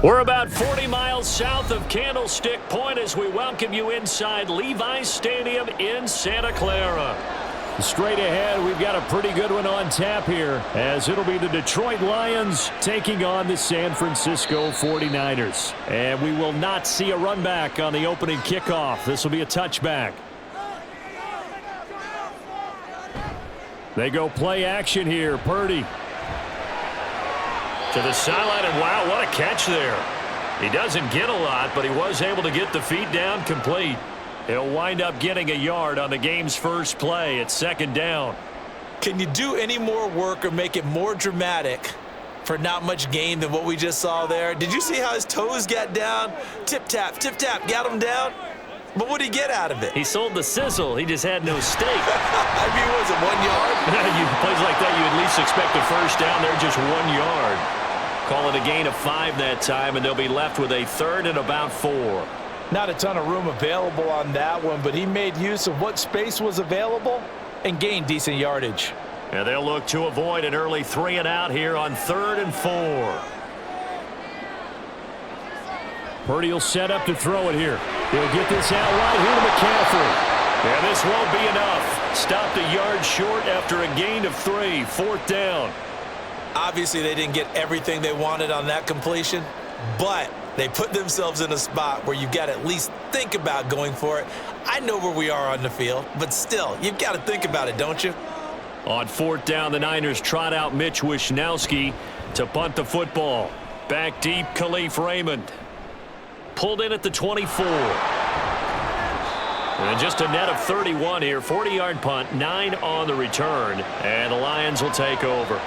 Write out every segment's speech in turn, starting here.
We're about 40 miles south of Candlestick Point as we welcome you inside Levi's Stadium in Santa Clara. Straight ahead, we've got a pretty good one on tap here, as it'll be the Detroit Lions taking on the San Francisco 49ers. And we will not see a run back on the opening kickoff. This will be a touchback. They go play action here. Purdy to the sideline, and wow, what a catch there. He doesn't get a lot, but he was able to get the feet down complete. He'll wind up getting a yard on the game's first play. It's second down. Can you do any more work or make it more dramatic for not much gain than what we just saw there? Did you see how his toes got down? Tip-tap, got him down. But what did he get out of it? He sold the sizzle. He just had no steak. I mean, was it 1 yard? Plays like that, you at least expect a first down there, just 1 yard. Call it a gain of 5 that time, and they'll be left with a third and about 4. Not a ton of room available on that one, but he made use of what space was available and gained decent yardage. And they'll look to avoid an early 3 and out here on 3rd and 4. Purdy will set up to throw it here. He'll get this out right here to McCaffrey. And this won't be enough. Stopped a yard short after a gain of 3. 4th down. Obviously, they didn't get everything they wanted on that completion, but they put themselves in a spot where you've got to at least think about going for it. I know where we are on the field, but still, you've got to think about it, don't you? On 4th down, the Niners trot out Mitch Wishnowski to punt the football. Back deep, Khalif Raymond. Pulled in at the 24. And just a net of 31 here. 40-yard punt, 9 on the return. And the Lions will take over.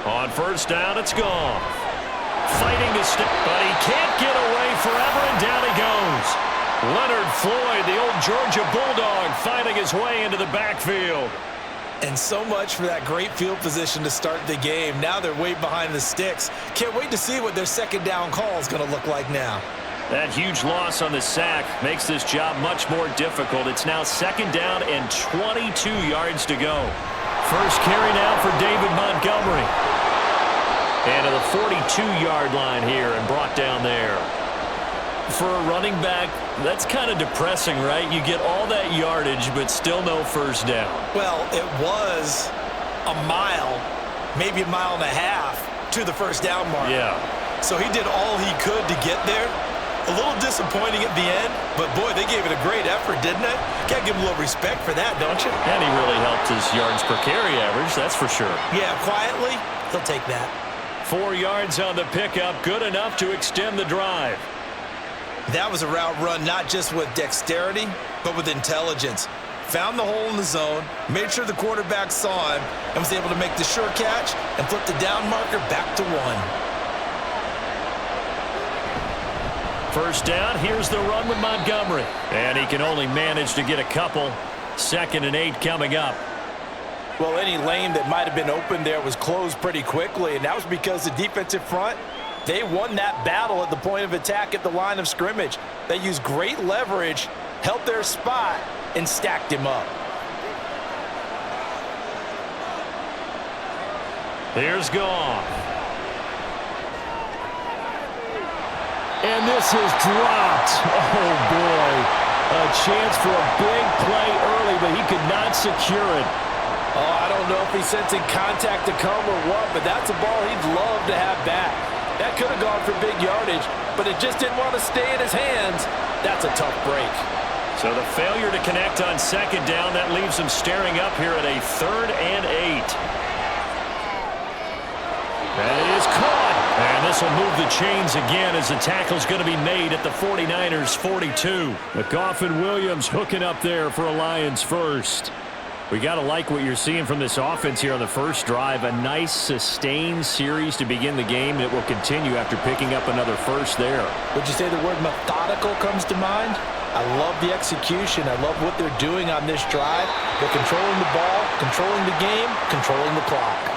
On 1st down, it's gone. Fighting to step, but he can't get away forever, and down he goes. Leonard Floyd, the old Georgia Bulldog, finding his way into the backfield. And so much for that great field position to start the game. Now they're way behind the sticks. Can't wait to see what their second down call is going to look like now. That huge loss on the sack makes this job much more difficult. It's now 2nd down and 22 yards to go. First carry now for David Montgomery. And to the 42-yard line here and brought down there. For a running back, that's kind of depressing, right? You get all that yardage, but still no first down. Well, it was a mile, maybe a mile and a half to the first down mark. Yeah. So he did all he could to get there. A little disappointing at the end, but boy, they gave it a great effort, didn't they? Got to give him a little respect for that, don't you? And he really helped his yards per carry average, that's for sure. Yeah, quietly, he'll take that. 4 yards on the pickup, good enough to extend the drive. That was a route run not just with dexterity, but with intelligence. Found the hole in the zone, made sure the quarterback saw him, and was able to make the sure catch and flip the down marker back to 1. First down, here's the run with Montgomery. And he can only manage to get a couple. 2nd and 8 coming up. Well, any lane that might have been open there was closed pretty quickly, and that was because the defensive front, they won that battle at the point of attack at the line of scrimmage. They used great leverage, held their spot, and stacked him up. Here's Goff. And this is dropped. Oh, boy. A chance for a big play early, but he could not secure it. Oh, I don't know if he's sensing contact to come or what, but that's a ball he'd love to have back. That could have gone for big yardage, but it just didn't want to stay in his hands. That's a tough break. So the failure to connect on 2nd down, that leaves him staring up here at a 3rd and 8. That is caught. And this will move the chains again as the tackle's going to be made at the 49ers 42. McGough and Williams hooking up there for a Lions first. We got to like what you're seeing from this offense here on the first drive. A nice sustained series to begin the game. It will continue after picking up another first there. Would you say the word methodical comes to mind? I love the execution. I love what they're doing on this drive. They're controlling the ball, controlling the game, controlling the clock.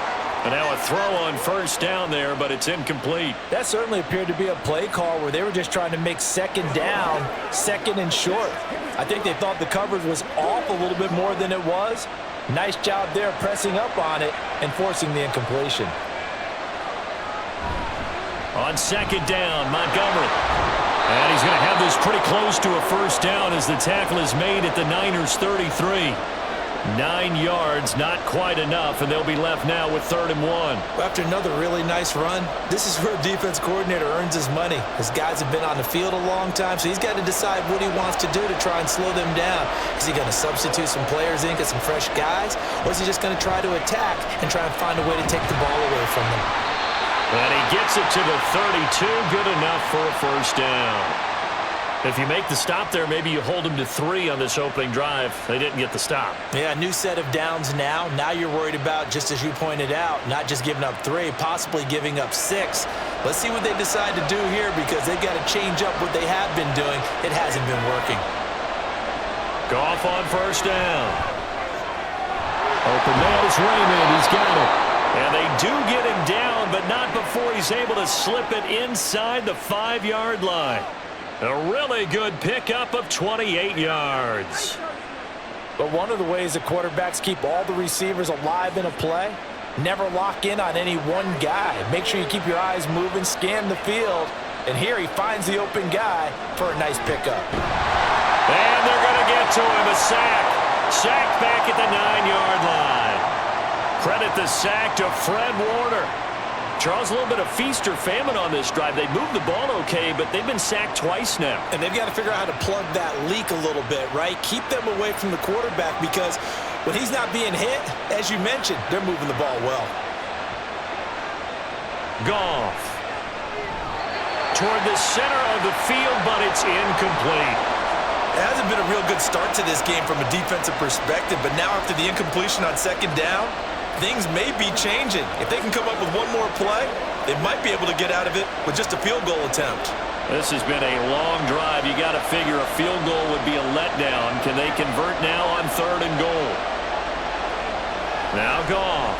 And now a throw on first down there, but it's incomplete. That certainly appeared to be a play call where they were just trying to make 2nd down, 2nd and short. I think they thought the coverage was off a little bit more than it was. Nice job there pressing up on it and forcing the incompletion. On second down, Montgomery. And he's going to have this pretty close to a first down as the tackle is made at the Niners' 33. 9 yards, not quite enough, and they'll be left now with 3rd and 1. After another really nice run, this is where a defense coordinator earns his money. His guys have been on the field a long time, so he's got to decide what he wants to do to try and slow them down. Is he going to substitute some players in, get some fresh guys, or is he just going to try to attack and try and find a way to take the ball away from them? And he gets it to the 32, good enough for a first down. If you make the stop there, maybe you hold them to 3 on this opening drive. They didn't get the stop. Yeah, new set of downs now. Now you're worried about, just as you pointed out, not just giving up 3, possibly giving up 6. Let's see what they decide to do here because they've got to change up what they have been doing. It hasn't been working. Goff on first down. Open man is Raymond. He's got it. And they do get him down, but not before he's able to slip it inside the 5-yard line. A really good pickup of 28 yards. But one of the ways that quarterbacks keep all the receivers alive in a play, never lock in on any one guy. Make sure you keep your eyes moving, scan the field, and here he finds the open guy for a nice pickup. And they're going to get to him, a sack. Sack back at the 9-yard line. Credit the sack to Fred Warner. Charles, a little bit of feast or famine on this drive. They moved the ball okay, but they've been sacked twice now. And they've got to figure out how to plug that leak a little bit, right? Keep them away from the quarterback because when he's not being hit, as you mentioned, they're moving the ball well. Goff. Toward the center of the field, but it's incomplete. It hasn't been a real good start to this game from a defensive perspective, but now after the incompletion on second down, things may be changing. If they can come up with one more play, they might be able to get out of it with just a field goal attempt. This has been a long drive. You got to figure a field goal would be a letdown. Can they convert now on 3rd and goal? Now Goff.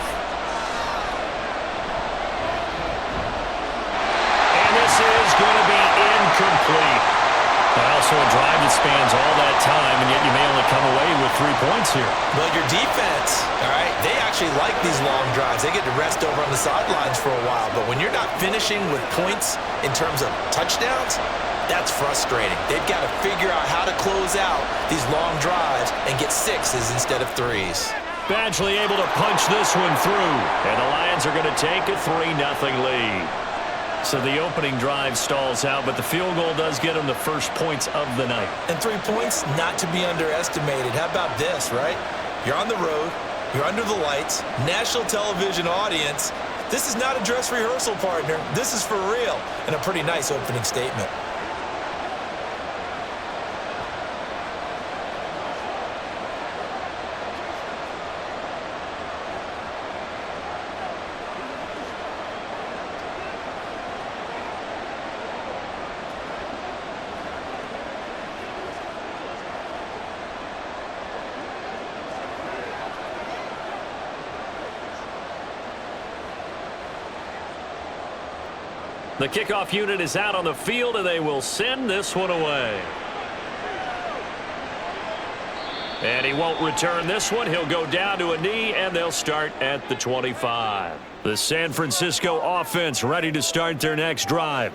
And this is going to be incomplete. Also a drive that spans all that time, and yet you may only come away with 3 points here. Well, your defense, all right, they actually like these long drives. They get to rest over on the sidelines for a while, but when you're not finishing with points in terms of touchdowns, that's frustrating. They've got to figure out how to close out these long drives and get 6s instead of 3s. Badgley able to punch this one through, and the Lions are going to take a 3-0 lead. So the opening drive stalls out, but the field goal does get them the first points of the night. And 3 points, not to be underestimated. How about this, right? You're on the road. You're under the lights. National television audience. This is not a dress rehearsal, partner. This is for real. And a pretty nice opening statement. The kickoff unit is out on the field, and they will send this one away. And he won't return this one. He'll go down to a knee, and they'll start at the 25. The San Francisco offense ready to start their next drive.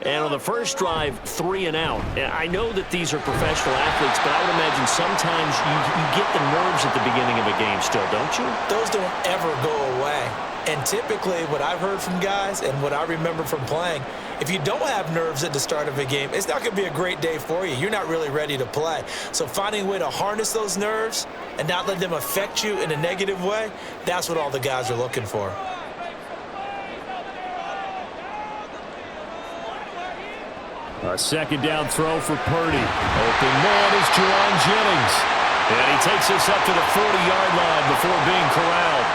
And on the first drive, 3 and out. I know that these are professional athletes, but I would imagine sometimes you get the nerves at the beginning of a game still, don't you? Those don't ever go away. And typically what I've heard from guys and what I remember from playing, if you don't have nerves at the start of a game, it's not going to be a great day for you. You're not really ready to play. So finding a way to harness those nerves and not let them affect you in a negative way, that's what all the guys are looking for. A second down throw for Purdy. Open man is Tiburon Jennings. And he takes us up to the 40-yard line before being corralled.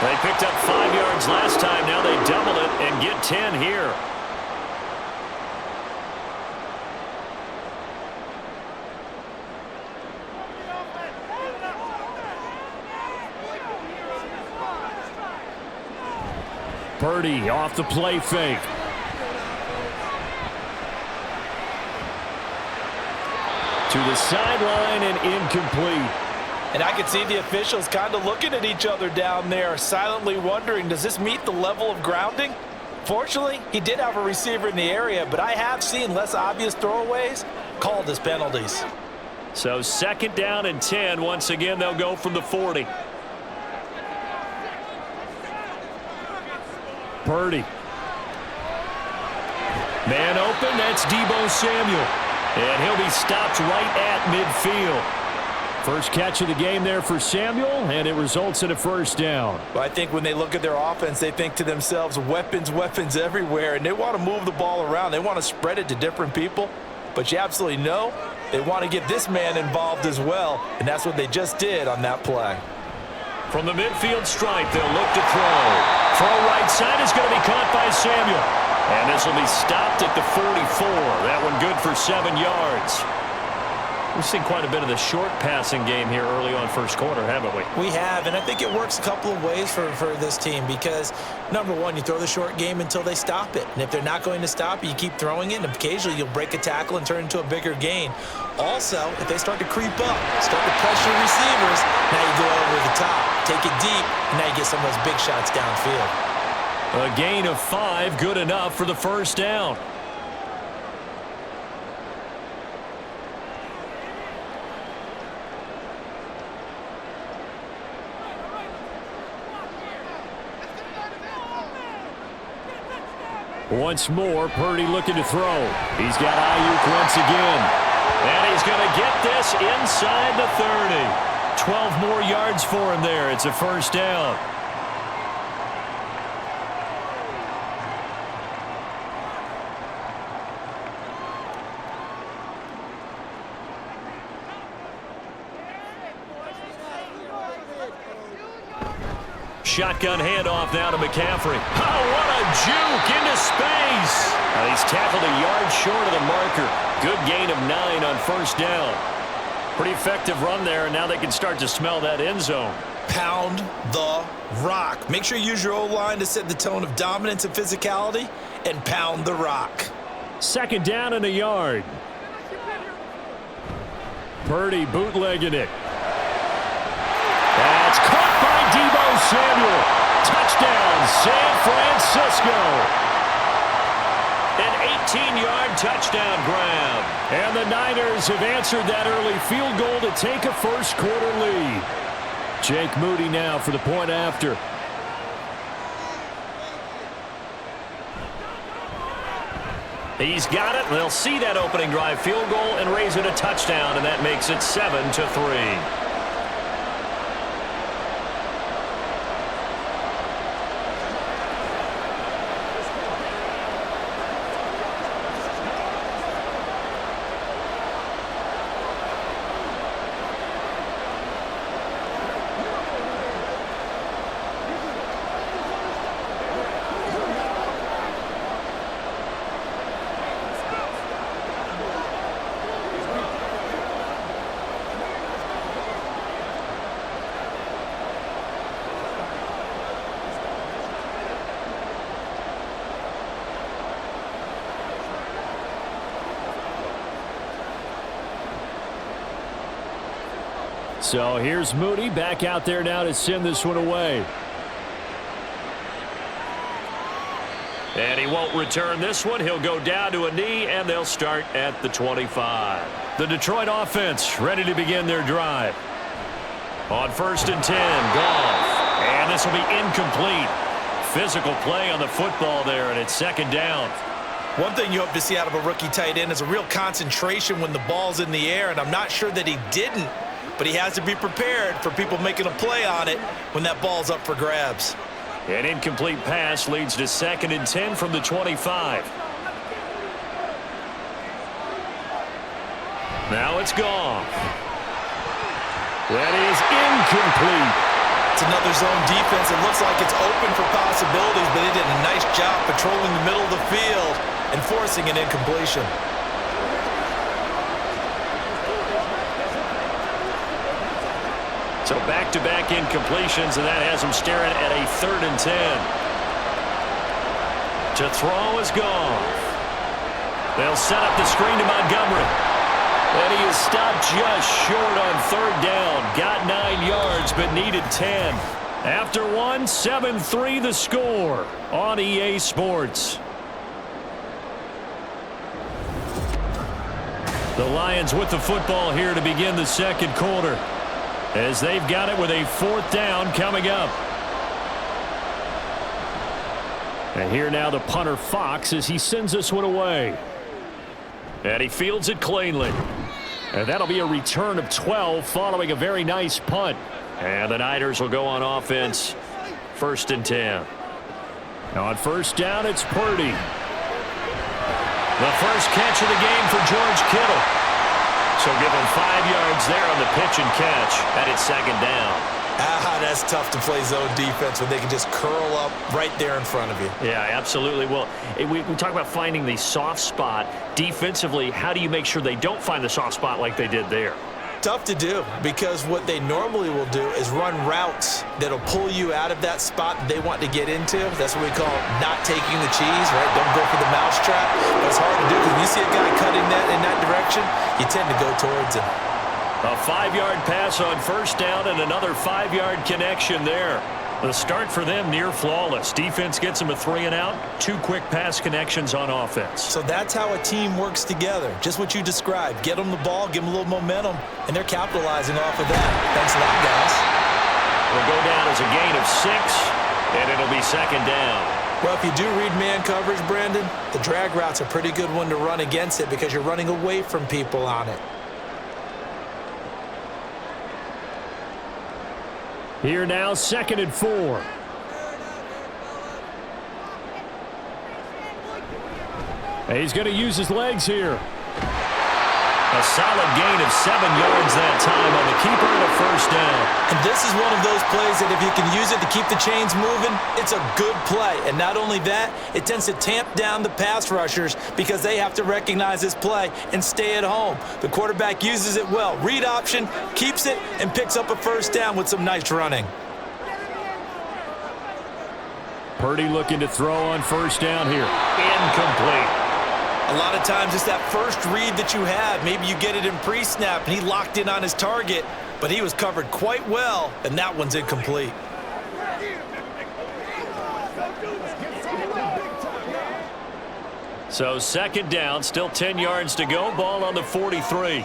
They picked up 5 yards last time. Now they double it and get 10 here. Purdy off the play fake. To the sideline and incomplete. And I can see the officials kind of looking at each other down there, silently wondering, does this meet the level of grounding? Fortunately, he did have a receiver in the area, but I have seen less obvious throwaways called as penalties. So 2nd down and 10. Once again, they'll go from the 40. Purdy. Man open, that's Deebo Samuel. And he'll be stopped right at midfield. First catch of the game there for Samuel, and it results in a 1st down. Well, I think when they look at their offense, they think to themselves, weapons, weapons everywhere, and they want to move the ball around. They want to spread it to different people, but you absolutely know they want to get this man involved as well, and that's what they just did on that play. From the midfield stripe, they'll look to throw. Throw right side is going to be caught by Samuel. And this will be stopped at the 44. That one good for 7 yards. We've seen quite a bit of the short passing game here early on first quarter, haven't we? We have, and I think it works a couple of ways for this team because, number one, you throw the short game until they stop it. And if they're not going to stop it, you keep throwing it, and occasionally you'll break a tackle and turn it into a bigger gain. Also, if they start to creep up, start to pressure receivers, now you go over the top, take it deep, and now you get some of those big shots downfield. A gain of 5, good enough for the 1st down. Once more, Purdy looking to throw. He's got Ayuk once again. And he's going to get this inside the 30. 12 more yards for him there. It's a 1st down. Shotgun handoff now to McCaffrey. Oh, what a juke into space. He's tackled a yard short of the marker. Good gain of 9 on 1st down. Pretty effective run there, and now they can start to smell that end zone. Pound the rock. Make sure you use your O-line to set the tone of dominance and physicality, and pound the rock. 2nd down and a yard. Purdy bootlegging it. That's caught by Deebo Samuel. Touchdown, San Francisco. An 18-yard touchdown grab. And the Niners have answered that early field goal to take a first quarter lead. Jake Moody now for the point after. He's got it. They'll see that opening drive field goal and raise it a touchdown, and that makes it 7-3. So here's Moody back out there now to send this one away. And he won't return this one. He'll go down to a knee, and they'll start at the 25. The Detroit offense ready to begin their drive. On 1st and 10, Goff. And this will be incomplete. Physical play on the football there, and it's 2nd down. One thing you hope to see out of a rookie tight end is a real concentration when the ball's in the air, and I'm not sure that he didn't. But he has to be prepared for people making a play on it when that ball's up for grabs. An incomplete pass leads to 2nd and 10 from the 25. Now it's Goff. That is incomplete. It's another zone defense. It looks like it's open for possibilities, but they did a nice job patrolling the middle of the field and forcing an incompletion. So back-to-back incompletions, and that has him staring at a 3rd and 10. To throw is Goff. They'll set up the screen to Montgomery. And he is stopped just short on 3rd down. Got 9 yards, but needed 10. After one, 7-3 the score on EA Sports. The Lions with the football here to begin the second quarter, as they've got it with a 4th down coming up. And here now the punter Fox as he sends this one away. And he fields it cleanly. And that'll be a return of 12 following a very nice punt. And the Niners will go on offense, 1st and 10. Now on 1st down, it's Purdy. The first catch of the game for George Kittle. So give him 5 yards there on the pitch and catch, and it's 2nd down. That's tough to play zone defense when they can just curl up right there in front of you. Yeah, absolutely. Well, we talk about finding the soft spot. Defensively, how do you make sure they don't find the soft spot like they did there? Tough to do, because what they normally will do is run routes that'll pull you out of that spot that they want to get into. That's what we call not taking the cheese, right? Don't go for the mousetrap. But it's hard to do because when you see a guy cutting that in that direction, you tend to go towards him. A 5-yard pass on 1st down and another 5-yard connection there. The start for them near flawless. Defense gets them a 3 and out. 2 quick pass connections on offense. So that's how a team works together. Just what you described. Get them the ball, give them a little momentum, and they're capitalizing off of that. Thanks a lot, guys. Will go down as a gain of 6, and it'll be 2nd down. Well, if you do read man coverage, Brandon, the drag route's a pretty good one to run against it because you're running away from people on it. Here now, 2nd and 4. He's going to use his legs here. A solid gain of 7 yards that time on the keeper and a 1st down. And this is one of those plays that if you can use it to keep the chains moving, it's a good play. And not only that, it tends to tamp down the pass rushers because they have to recognize this play and stay at home. The quarterback uses it well. Read option, keeps it, and picks up a 1st down with some nice running. Purdy looking to throw on 1st down here. Incomplete. A lot of times it's that first read that you have. Maybe you get it in pre-snap and he locked in on his target, but he was covered quite well, and that one's incomplete. So 2nd down, still 10 yards to go. Ball on the 43.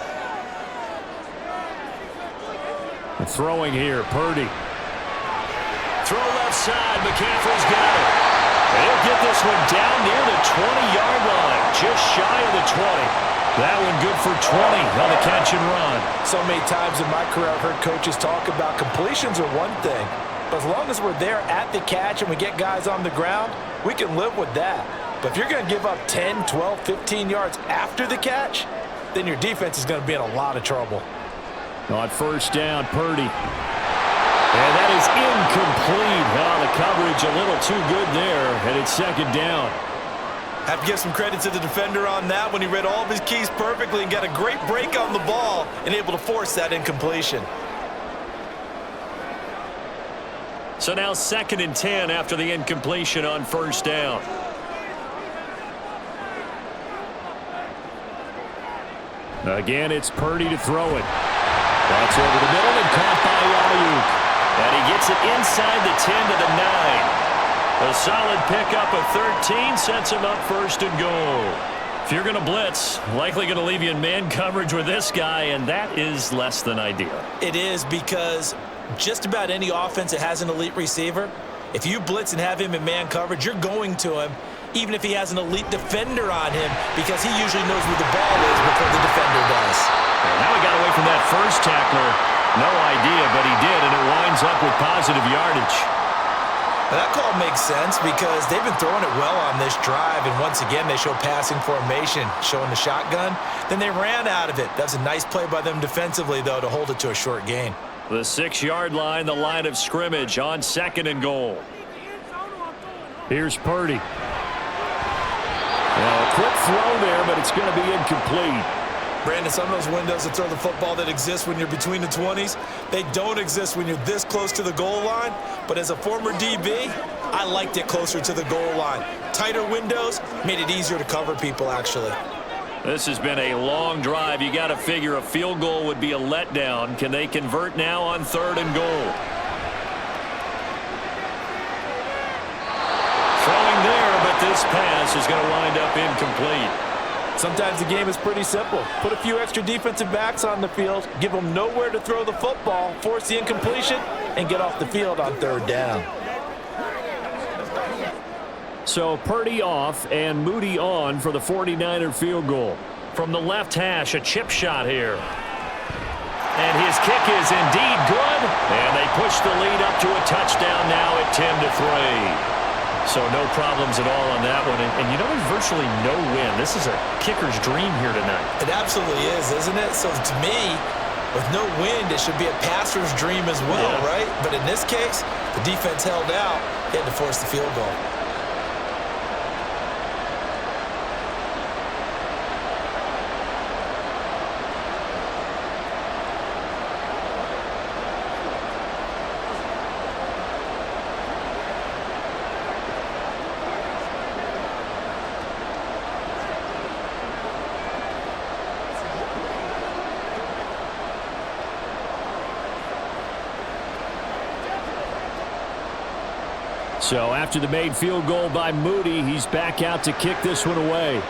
And throwing here, Purdy. Throw left side, McCaffrey's got it. He'll get this one down near the 20-yard line, just shy of the 20. That one good for 20 on the catch and run. So many times in my career I've heard coaches talk about completions are one thing, but as long as we're there at the catch and we get guys on the ground, we can live with that. But if you're going to give up 10, 12, 15 yards after the catch, then your defense is going to be in a lot of trouble. On 1st down, Purdy. And that is incomplete. Oh, the coverage a little too good there, and it's 2nd down. Have to give some credit to the defender on that when he read all of his keys perfectly and got a great break on the ball and able to force that incompletion. So now 2nd and 10 after the incompletion on 1st down. Again, it's Purdy to throw it. That's over the middle and caught by Ayuk. And he gets it inside the 10 to the 9. A solid pickup of 13 sets him up 1st and goal. If you're going to blitz, likely going to leave you in man coverage with this guy, and that is less than ideal. It is, because just about any offense that has an elite receiver, if you blitz and have him in man coverage, you're going to him, even if he has an elite defender on him, because he usually knows where the ball is before the defender does. And now he got away from that first tackler. No idea, but he did, and it winds up with positive yardage. Now that call makes sense because they've been throwing it well on this drive, and once again they show passing formation, showing the shotgun. Then they ran out of it. That's a nice play by them defensively, though, to hold it to a short gain. The 6-yard line, the line of scrimmage on 2nd and goal. Here's Purdy. Well, a quick throw there, but it's going to be incomplete. Brandon, some of those windows that throw the football that exist when you're between the 20s, they don't exist when you're this close to the goal line. But as a former DB, I liked it closer to the goal line. Tighter windows made it easier to cover people, actually. This has been a long drive. You got to figure a field goal would be a letdown. Can they convert now on 3rd and goal? this pass is going to wind up incomplete. Sometimes the game is pretty simple. Put a few extra defensive backs on the field, give them nowhere to throw the football, force the incompletion, and get off the field on third down. So Purdy off and Moody on for the 49er field goal. From the left hash, a chip shot here. And his kick is indeed good. And they push the lead up to a touchdown now at 10-3. So no problems at all on that one. And you know, there's virtually no win. This is a kicker's dream here tonight. It absolutely is, isn't it? So to me, with no wind, it should be a passer's dream as well, right? But in this case, the defense held out. They had to force the field goal. So after the made field goal by Moody, he's back out to kick this one away.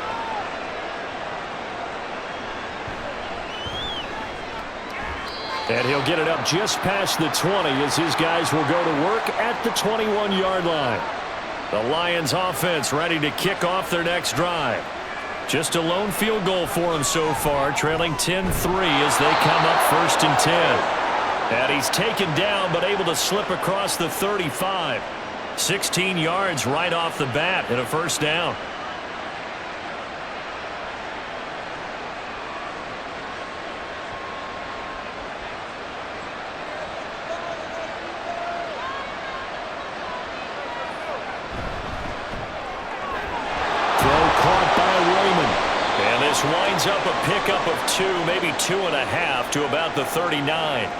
And he'll get it up just past the 20 as his guys will go to work at the 21-yard line. The Lions offense ready to kick off their next drive. Just a lone field goal for him so far, trailing 10-3 as they come up 1st and 10. And he's taken down but able to slip across the 35. 16 yards right off the bat and a first down. Throw caught by Raymond. And this winds up a pickup of 2, maybe 2.5 to about the 39.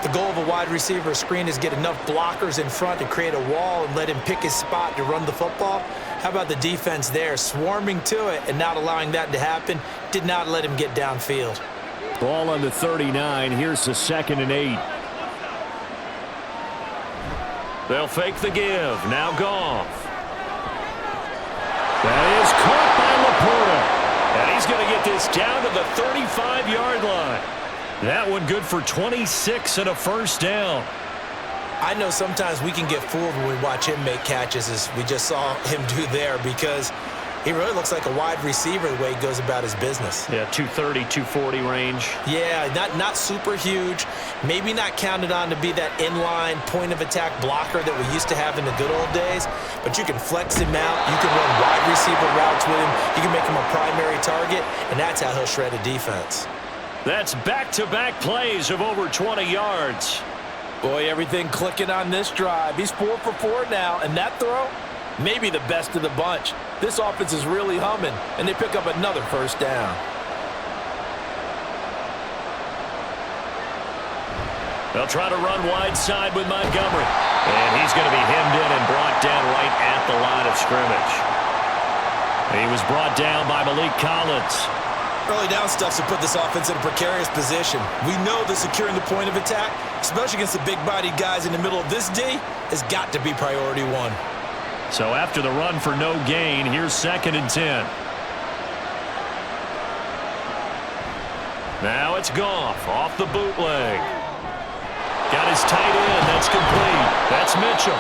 The goal of a wide receiver screen is get enough blockers in front to create a wall and let him pick his spot to run the football. How about the defense there, swarming to it and not allowing that to happen? Did not let him get downfield. Ball on the 39. Here's the 2nd and 8. They'll fake the give. Now Goff. That is caught by Laporta. And he's going to get this down to the 35-yard line. That one good for 26 and a first down. I know sometimes we can get fooled when we watch him make catches, as we just saw him do there, because he really looks like a wide receiver the way he goes about his business. Yeah, 230, 240 range. Yeah, not super huge. Maybe not counted on to be that inline point-of-attack blocker that we used to have in the good old days, but you can flex him out. You can run wide receiver routes with him. You can make him a primary target, and that's how he'll shred a defense. That's back-to-back plays of over 20 yards. Boy, everything clicking on this drive. He's 4 for 4 now, and that throw, maybe the best of the bunch. This offense is really humming, and they pick up another first down. They'll try to run wide side with Montgomery. And he's going to be hemmed in and brought down right at the line of scrimmage. He was brought down by Malik Collins. Early down stuffs to put this offense in a precarious position. We know that securing the point of attack, especially against the big-bodied guys in the middle of this D, has got to be priority 1. So after the run for no gain, here's 2nd and 10. Now it's Goff off the bootleg. Got his tight end. That's complete. That's Mitchell.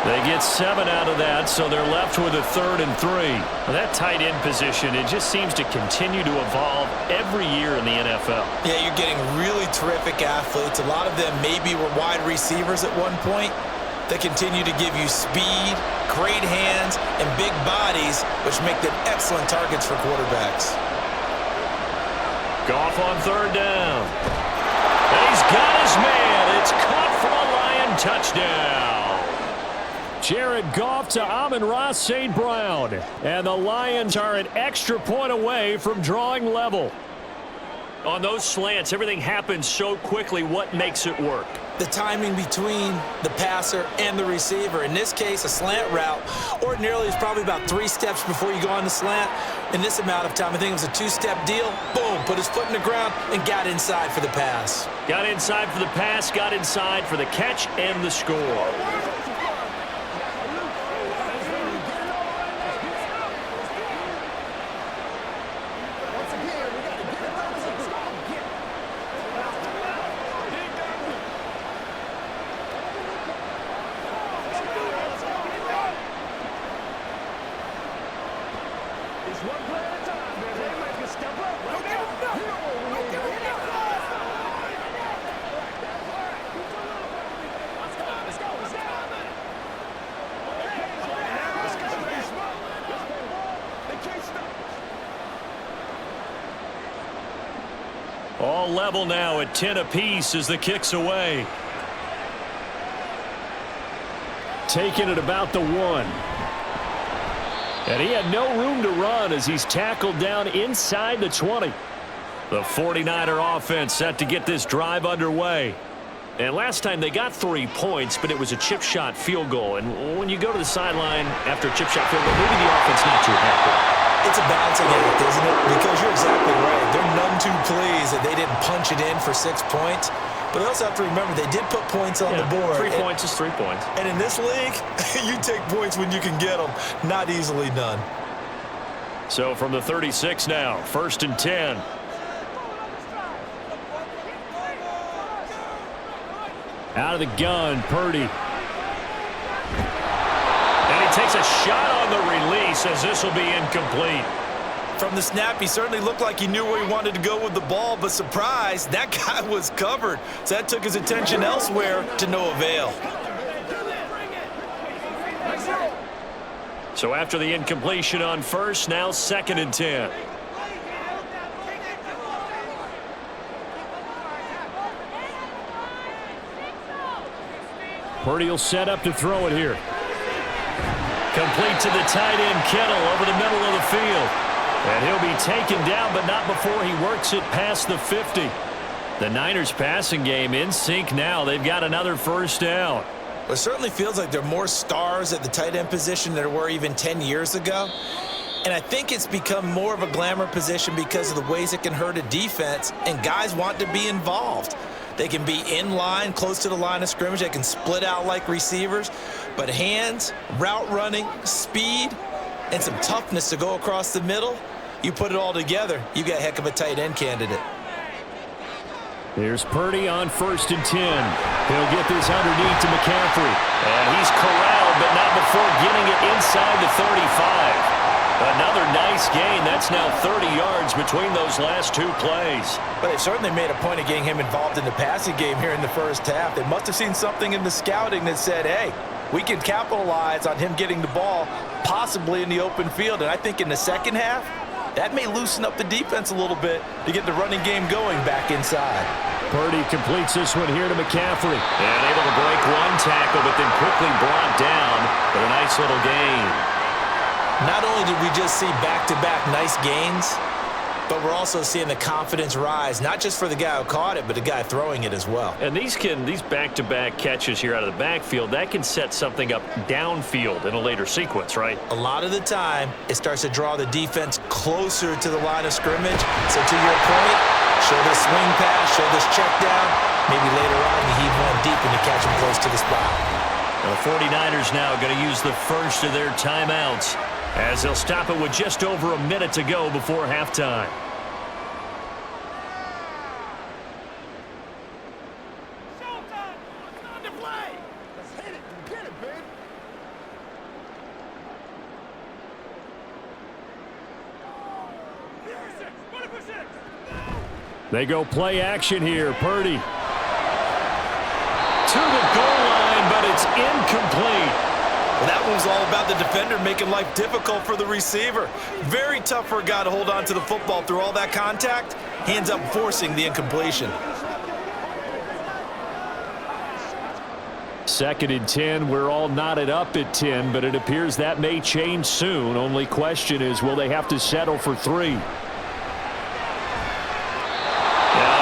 They get 7 out of that, so they're left with a 3rd and 3. Well, that tight end position, it just seems to continue to evolve every year in the NFL. Yeah, you're getting really terrific athletes. A lot of them maybe were wide receivers at one point. They continue to give you speed, great hands, and big bodies, which make them excellent targets for quarterbacks. Goff on 3rd down. And he's got his man. It's caught for a Lion touchdown. Jared Goff to Amon-Ra St. Brown. And the Lions are an extra point away from drawing level. On those slants, everything happens so quickly. What makes it work? The timing between the passer and the receiver. In this case, a slant route ordinarily is probably about 3 steps before you go on the slant. In this amount of time, I think it was a 2-step deal. Boom, put his foot in the ground and got inside for the pass. Got inside for the pass, got inside for the catch and the score. All level now at 10 apiece as the kick's away. Taking it about the 1. And he had no room to run as he's tackled down inside the 20. The 49er offense set to get this drive underway. And last time they got 3 points, but it was a chip shot field goal. And when you go to the sideline after a chip shot field goal, maybe the offense not too happy. It's a balancing act, isn't it? Because you're exactly right. They're none too pleased that they didn't punch it in for 6 points. But they also have to remember they did put points on the board. 3 points is 3 points. And in this league, you take points when you can get them. Not easily done. So from the 36 now, 1st and 10. Out of the gun, Purdy. And he takes a shot on the release as this will be incomplete. From the snap, he certainly looked like he knew where he wanted to go with the ball, but surprise, that guy was covered. So that took his attention elsewhere to no avail. So after the incompletion on 1st, now 2nd and 10. Purdy will set up to throw it here. Complete to the tight end, Kittle, over the middle of the field. And he'll be taken down, but not before he works it past the 50. The Niners passing game in sync now. They've got another 1st down. It certainly feels like there are more stars at the tight end position than there were even 10 years ago. And I think it's become more of a glamour position because of the ways it can hurt a defense, and guys want to be involved. They can be in line, close to the line of scrimmage. They can split out like receivers. But hands, route running, speed, and some toughness to go across the middle, you put it all together, you got a heck of a tight end candidate. Here's Purdy on 1st and 10. He'll get this underneath to McCaffrey. And he's corralled, but not before getting it inside the 35. Another nice gain. That's now 30 yards between those last 2 plays. But they certainly made a point of getting him involved in the passing game here in the 1st half. They must have seen something in the scouting that said, hey, we can capitalize on him getting the ball possibly in the open field. And I think in the 2nd half, that may loosen up the defense a little bit to get the running game going back inside. Purdy completes this one here to McCaffrey. And able to break 1 tackle, but then quickly brought down with a nice little gain. Not only did we just see back-to-back nice gains, but we're also seeing the confidence rise, not just for the guy who caught it, but the guy throwing it as well. And these back-to-back catches here out of the backfield, that can set something up downfield in a later sequence, right? A lot of the time, it starts to draw the defense closer to the line of scrimmage. So to your point, show this swing pass, show this check down. Maybe later on, you heave one deep and you catch him close to the spot. The 49ers now going to use the first of their timeouts as they'll stop it with just over a minute to go before halftime. They go play action here. Purdy to the goal line, but it's incomplete. Well, that one was all about the defender making life difficult for the receiver. Very tough for a guy to hold on to the football through all that contact. He ends up forcing the incompletion. 2nd and 10. We're all knotted up at 10, but it appears that may change soon. Only question is, will they have to settle for 3?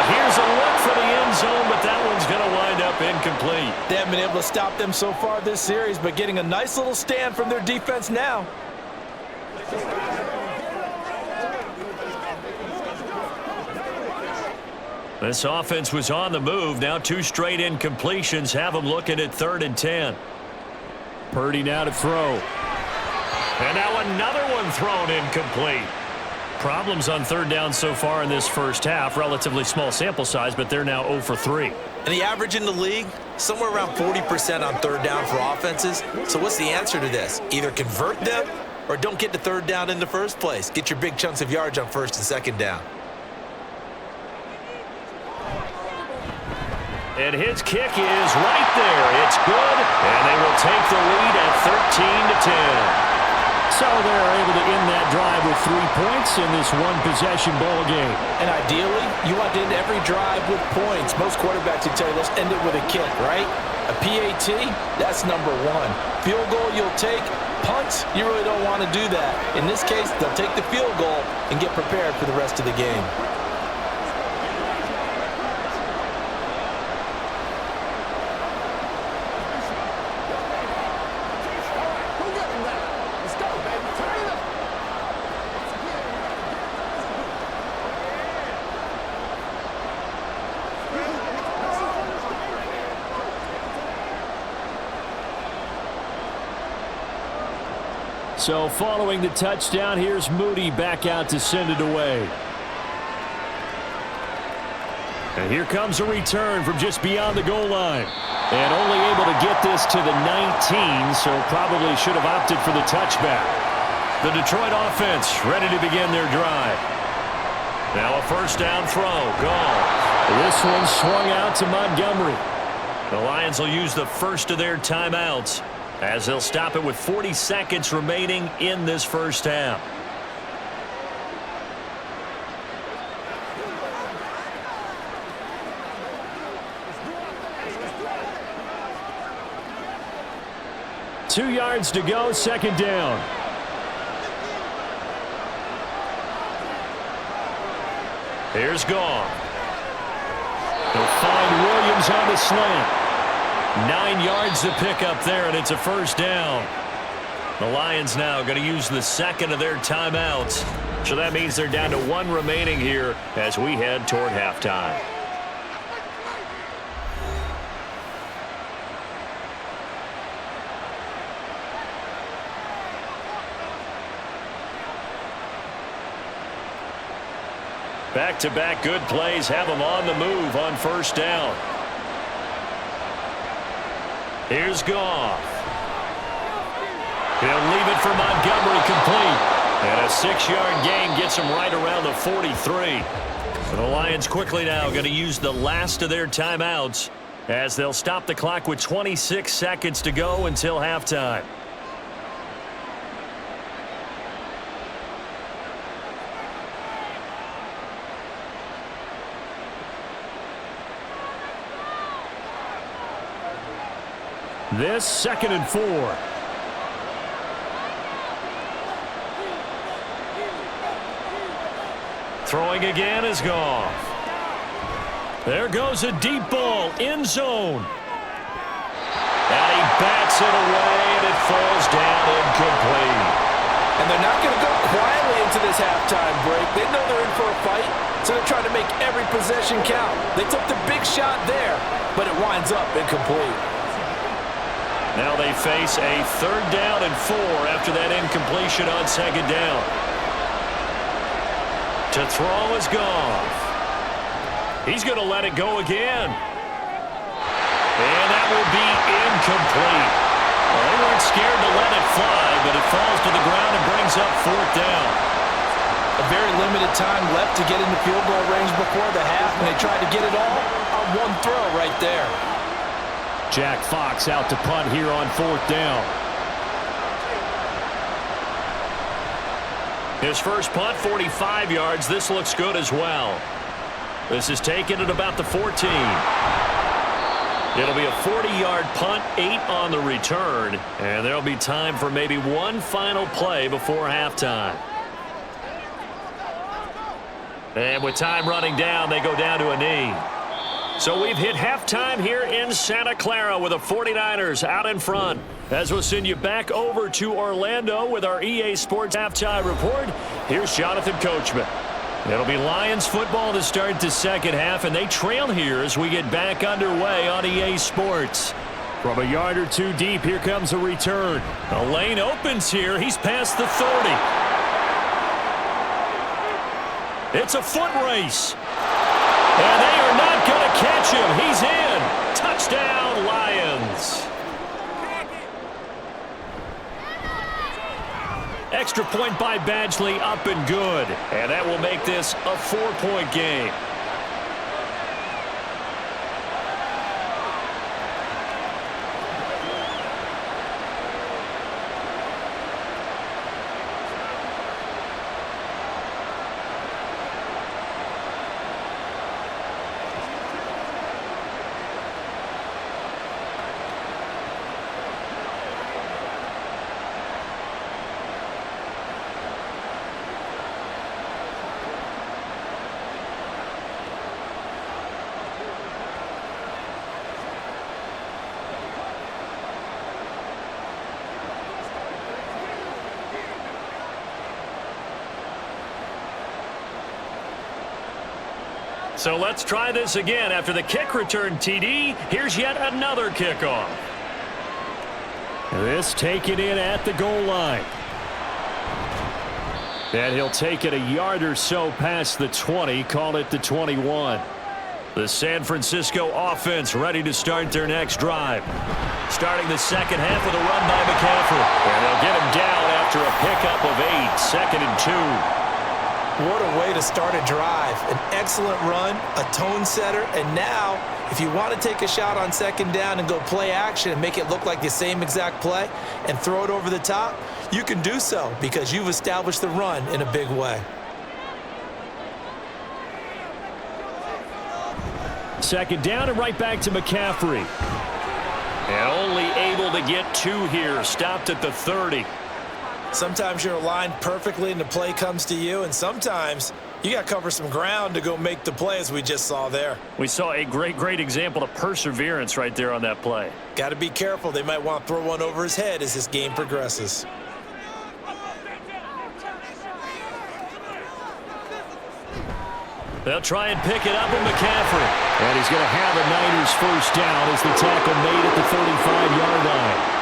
Here's a look for the end zone, but that one's going to wind up incomplete. They haven't been able to stop them so far this series, but getting a nice little stand from their defense now. This offense was on the move. Now 2 straight incompletions have them looking at 3rd and 10. Purdy now to throw. And now another one thrown incomplete. Problems on 3rd down so far in this 1st half. Relatively small sample size, but they're now 0 for 3. And the average in the league, somewhere around 40% on 3rd down for offenses. So what's the answer to this? Either convert them or don't get the third down in the first place. Get your big chunks of yards on first and second down. And his kick is right there. It's good, and they will take the lead at 13-10. So they're able to end that drive with 3 points in this one-possession ball game. And ideally, you want to end every drive with points. Most quarterbacks would tell you, let's end it with a kick, right? A PAT, that's number 1. Field goal you'll take. Punts, you really don't want to do that. In this case, they'll take the field goal and get prepared for the rest of the game. So following the touchdown, here's Moody back out to send it away. And here comes a return from just beyond the goal line. And only able to get this to the 19, so probably should have opted for the touchback. The Detroit offense ready to begin their drive. Now a first down throw. Gone. This one swung out to Montgomery. The Lions will use the first of their timeouts, as they'll stop it with 40 seconds remaining in this first half. Two yards to go, second down. Here's Goff. He'll find Williams on the slant. 9 yards to pick up there, and it's a first down. The Lions now going to use the second of their timeouts. So that means they're down to 1 remaining here as we head toward halftime. Back-to-back good plays have them on the move on first down. Here's Goff. He'll leave it for Montgomery complete. And a 6-yard gain gets him right around the 43. The Lions quickly now going to use the last of their timeouts as they'll stop the clock with 26 seconds to go until halftime. This 2nd and 4. Throwing again is Goff. There goes a deep ball, end zone. And he bats it away, and it falls down incomplete. And they're not going to go quietly into this halftime break. They know they're in for a fight, so they're trying to make every possession count. They took the big shot there, but it winds up incomplete. Now they face a 3rd down and 4 after that incompletion on 2nd down. To throw is Goff. He's going to let it go again. And that will be incomplete. Well, they weren't scared to let it fly, but it falls to the ground and brings up 4th down. A very limited time left to get into field goal range before the half, and they tried to get it all on one throw right there. Jack Fox out to punt here on 4th down. His first punt, 45 yards. This looks good as well. This is taken at about the 14. It'll be a 40-yard punt, 8 on the return, and there'll be time for maybe one final play before halftime. And with time running down, they go down to a knee. So we've hit halftime here in Santa Clara with the 49ers out in front. As we'll send you back over to Orlando with our EA Sports Halftime Report, here's Jonathan Coachman. It'll be Lions football to start the second half, and they trail here as we get back underway on EA Sports. From a yard or two deep, here comes a return. A lane opens here. He's past the 30. It's a foot race. And they are not going to catch him. He's in. Touchdown, Lions. Extra point by Badgley, up and good. And that will make this a 4-point game. So let's try this again. After the kick return TD, here's yet another kickoff. This taken in at the goal line. And he'll take it a yard or so past the 20, call it the 21. The San Francisco offense ready to start their next drive. Starting the second half with a run by McCaffrey. And they'll get him down after a pickup of 8, 2nd and 2. What a way to start a drive. An excellent run, a tone setter, and now if you want to take a shot on second down and go play action and make it look like the same exact play and throw it over the top, you can do so because you've established the run in a big way. Second down and right back to McCaffrey. And only able to get 2 here, stopped at the 30. Sometimes you're aligned perfectly and the play comes to you, and sometimes you got to cover some ground to go make the play, as we just saw there. We saw a great example of perseverance right there on that play. Got to be careful. They might want to throw one over his head as this game progresses. They'll try and pick it up with McCaffrey. And he's going to have a Niners first down as the tackle made at the 35-yard line.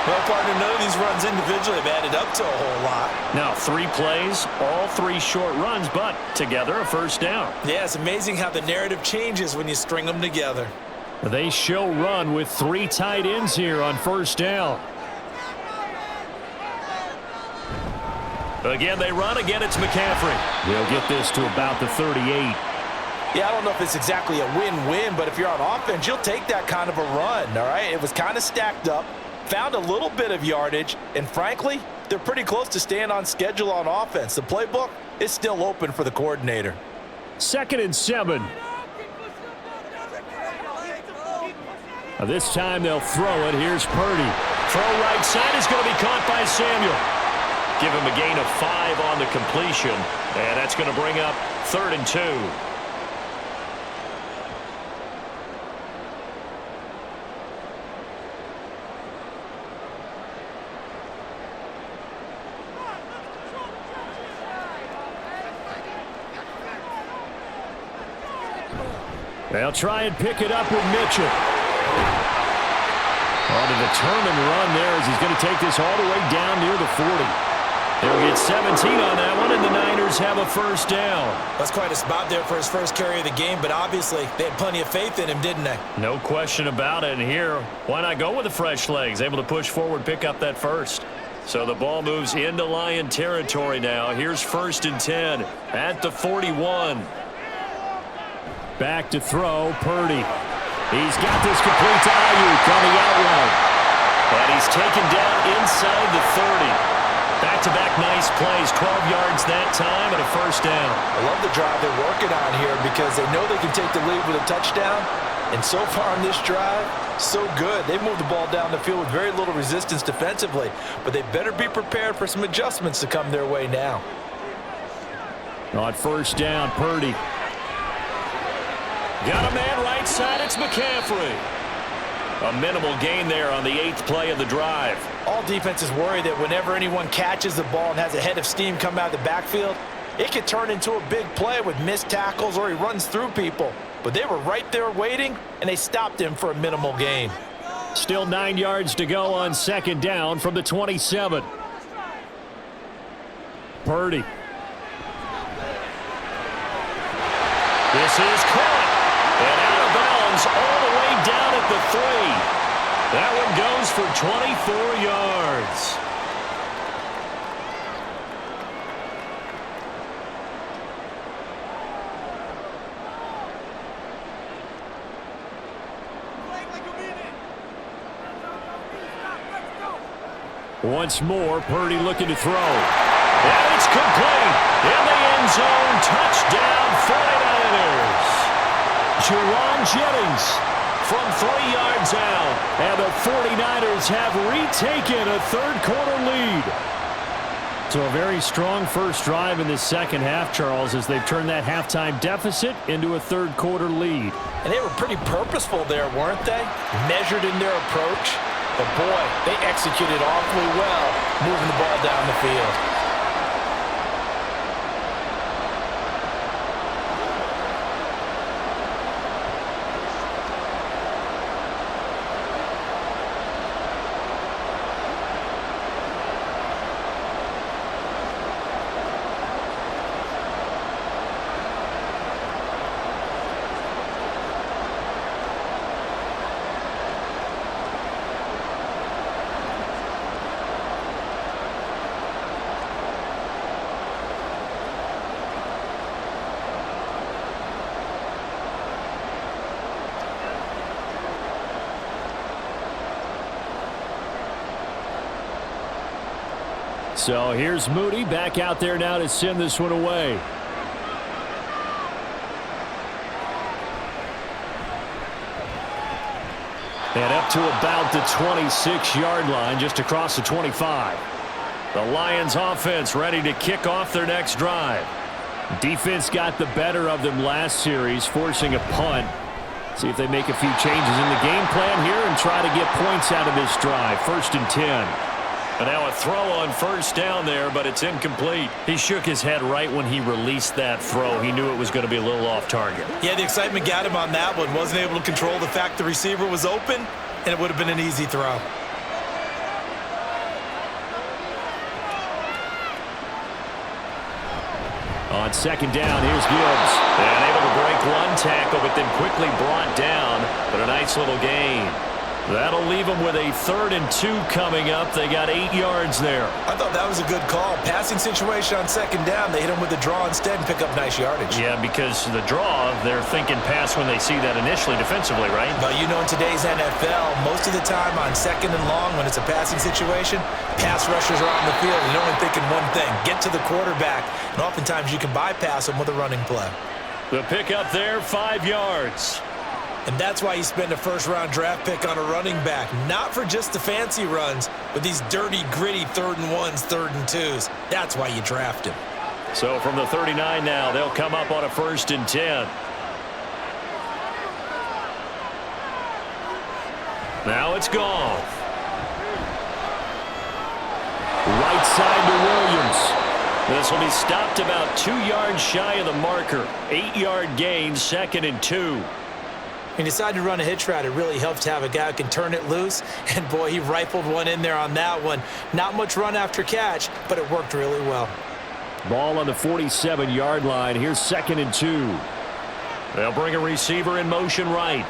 Well, partner, none of these runs individually have added up to a whole lot. Now, 3 plays, all 3 short runs, but together a first down. Yeah, it's amazing how the narrative changes when you string them together. They show run with 3 tight ends here on first down. Again, they run. Again, it's McCaffrey. They'll get this to about the 38. Yeah, I don't know if it's exactly a win-win, but if you're on offense, you'll take that kind of a run, all right? It was kind of stacked up. Found a little bit of yardage, and frankly, they're pretty close to staying on schedule on offense. The playbook is still open for the coordinator. 2nd and 7. This time they'll throw it. Here's Purdy. Throw right side is going to be caught by Samuel. Give him a gain of 5 on the completion, and that's going to bring up 3rd and 2. They'll try and pick it up with Mitchell. On a determined run there as he's going to take this all the way down near the 40. They'll get 17 on that one, and the Niners have a first down. That's quite a spot there for his first carry of the game, but obviously they had plenty of faith in him, didn't they? No question about it. And here, why not go with the fresh legs? Able to push forward, pick up that first. So the ball moves into Lion territory now. Here's 1st and 10 at the 41. Back to throw, Purdy. He's got this complete to Ayuk on the out route. And he's taken down inside the 30. Back-to-back nice plays, 12 yards that time and a first down. I love the drive they're working on here because they know they can take the lead with a touchdown. And so far on this drive, so good. They moved the ball down the field with very little resistance defensively. But they better be prepared for some adjustments to come their way now. On first down, Purdy. Got a man right side, it's McCaffrey. A minimal gain there on the 8th play of the drive. All defenses worry that whenever anyone catches the ball and has a head of steam come out of the backfield, it could turn into a big play with missed tackles or he runs through people. But they were right there waiting, and they stopped him for a minimal gain. Still 9 yards to go on second down from the 27. Purdy. This is caught. And out of bounds all the way down at the 3. That one goes for 24 yards. Once more, Purdy looking to throw. And it's complete. In the end zone, touchdown 49ers. Jerron Jennings from 3 yards out. And the 49ers have retaken a third-quarter lead. So a very strong first drive in the second half, Charles, as they've turned that halftime deficit into a third-quarter lead. And they were pretty purposeful there, weren't they? Measured in their approach. But, boy, they executed awfully well moving the ball down the field. So here's Moody back out there now to send this one away. And up to about the 26-yard line, just across the 25. The Lions offense ready to kick off their next drive. Defense got the better of them last series, forcing a punt. See if they make a few changes in the game plan here and try to get points out of this drive. 1st and 10. And now a throw on first down there, but it's incomplete. He shook his head right when he released that throw. He knew it was going to be a little off target. Yeah, the excitement got him on that one. Wasn't able to control the fact the receiver was open, and it would have been an easy throw. On second down, here's Gibbs. And able to break one tackle, but then quickly brought down. But a nice little gain. That'll leave them with a 3rd and 2 coming up. They got 8 yards there. I thought that was a good call. Passing situation on second down. They hit him with a draw instead and pick up nice yardage. Yeah, because the draw, they're thinking pass when they see that initially defensively, right? But you know, in today's NFL, most of the time on second and long, when it's a passing situation, pass rushers are on the field and they're only thinking one thing, get to the quarterback. And oftentimes you can bypass them with a running play. The pickup there, 5 yards. And that's why you spend a first-round draft pick on a running back. Not for just the fancy runs, but these dirty, gritty 3rd and 1s, 3rd and 2s. That's why you draft him. So from the 39 now, they'll come up on a 1st and 10. Now it's gone. Right side to Williams. This will be stopped about 2 yards shy of the marker. 8-yard gain, 2nd and 2. He decided to run a hitch route. It really helps to have a guy who can turn it loose. And, boy, he rifled one in there on that one. Not much run after catch, but it worked really well. Ball on the 47-yard line. Here's 2nd and 2. They'll bring a receiver in motion right.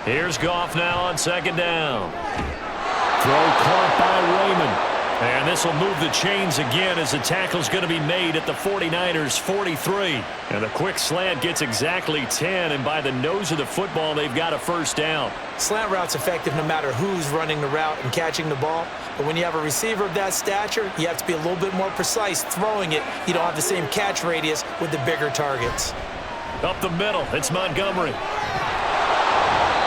Here's Goff now on 2nd down. Throw caught by Raymond. And this will move the chains again as the tackle's going to be made at the 49ers' 43. And the quick slant gets exactly 10, and by the nose of the football, they've got a 1st down. Slant route's effective no matter who's running the route and catching the ball. But when you have a receiver of that stature, you have to be a little bit more precise throwing it. You don't have the same catch radius with the bigger targets. Up the middle, it's Montgomery.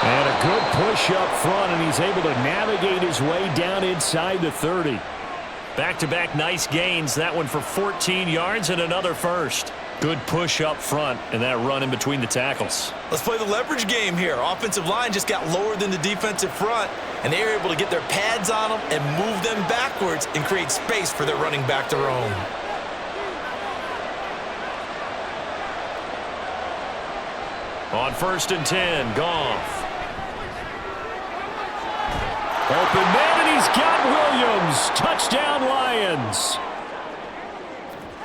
And a good push up front, and he's able to navigate his way down inside the 30. Back-to-back nice gains. That one for 14 yards and another 1st. Good push up front and that run in between the tackles. Let's play the leverage game here. Offensive line just got lower than the defensive front, and they were able to get their pads on them and move them backwards and create space for their running back to roam. On 1st and 10, Goff. Open man, and he's got Williams. Touchdown, Lions.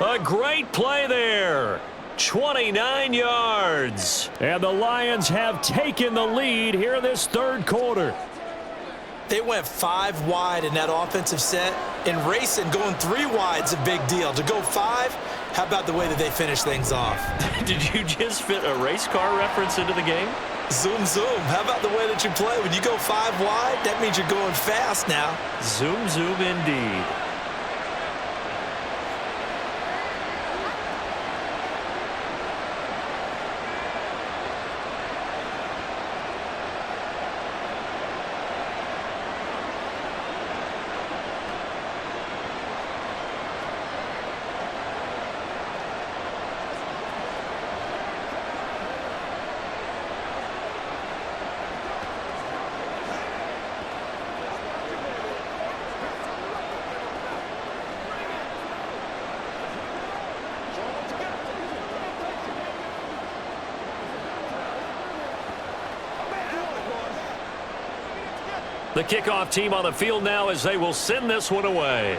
A great play there. 29 yards. And the Lions have taken the lead here in this 3rd quarter. They went 5 wide in that offensive set, and racing going 3 wide's a big deal. To go 5, How about the way that they finish things off? Did you just fit a race car reference into the game? Zoom, zoom. How about the way that you play? When you go 5 wide, that means you're going fast now. Zoom, zoom indeed. The kickoff team on the field now as they will send this one away.